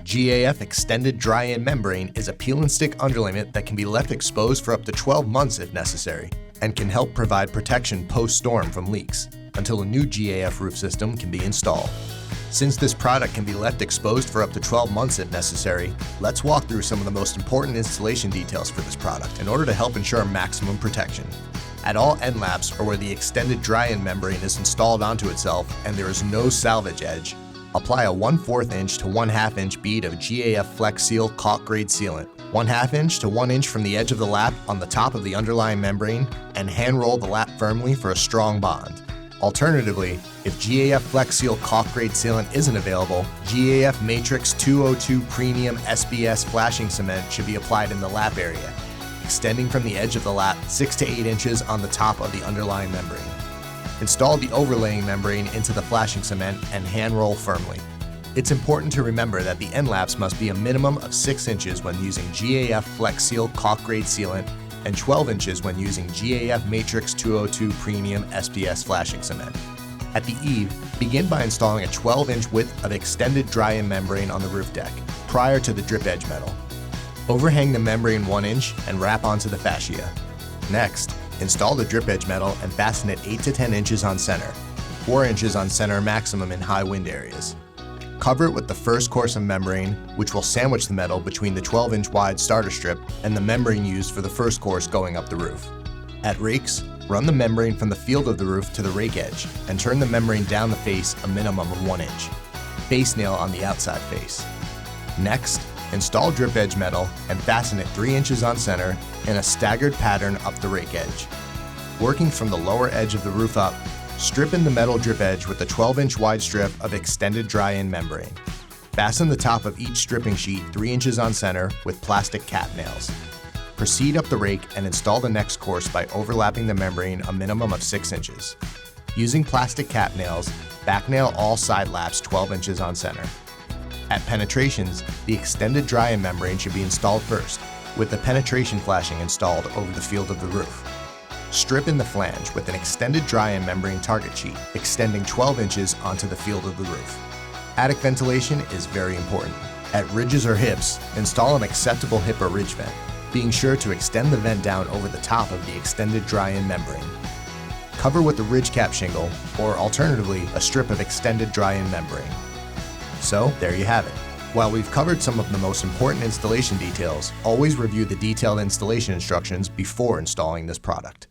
GAF Extended Dry-In Membrane is a peel and stick underlayment that can be left exposed for up to 12 months if necessary, and can help provide protection post-storm from leaks, until a new GAF roof system can be installed. Since this product can be left exposed for up to 12 months if necessary, let's walk through some of the most important installation details for this product in order to help ensure maximum protection. At all end laps, or where the extended dry-in membrane is installed onto itself and there is no salvage edge, apply a 1/4 inch to 1/2 inch bead of GAF Flex Seal caulk grade sealant, 1/2 inch to 1 inch from the edge of the lap on the top of the underlying membrane, and hand roll the lap firmly for a strong bond. Alternatively, if GAF Flex Seal caulk grade sealant isn't available, GAF Matrix 202 Premium SBS flashing cement should be applied in the lap area, extending from the edge of the lap 6 to 8 inches on the top of the underlying membrane. Install the overlaying membrane into the flashing cement and hand roll firmly. It's important to remember that the end laps must be a minimum of 6 inches when using GAF Flex Seal caulk grade sealant and 12 inches when using GAF Matrix 202 Premium SBS flashing cement. At the eave, begin by installing a 12-inch width of extended dry-in membrane on the roof deck, prior to the drip edge metal. Overhang the membrane 1 inch and wrap onto the fascia. Next, install the drip edge metal and fasten it 8 to 10 inches on center, 4 inches on center maximum in high wind areas. Cover it with the first course of membrane, which will sandwich the metal between the 12-inch wide starter strip and the membrane used for the first course going up the roof. At rakes, run the membrane from the field of the roof to the rake edge and turn the membrane down the face a minimum of 1 inch. Base nail on the outside face. Next, install drip edge metal and fasten it 3 inches on center in a staggered pattern up the rake edge. Working from the lower edge of the roof up, strip in the metal drip edge with a 12-inch wide strip of extended dry-in membrane. Fasten the top of each stripping sheet 3 inches on center with plastic cap nails. Proceed up the rake and install the next course by overlapping the membrane a minimum of 6 inches. Using plastic cap nails, back nail all side laps 12 inches on center. At penetrations, the extended dry-in membrane should be installed first, with the penetration flashing installed over the field of the roof. Strip in the flange with an extended dry-in membrane target sheet, extending 12 inches onto the field of the roof. Attic ventilation is very important. At ridges or hips, install an acceptable hip or ridge vent, being sure to extend the vent down over the top of the extended dry-in membrane. Cover with a ridge cap shingle, or alternatively, a strip of extended dry-in membrane. So, there you have it. While we've covered some of the most important installation details, always review the detailed installation instructions before installing this product.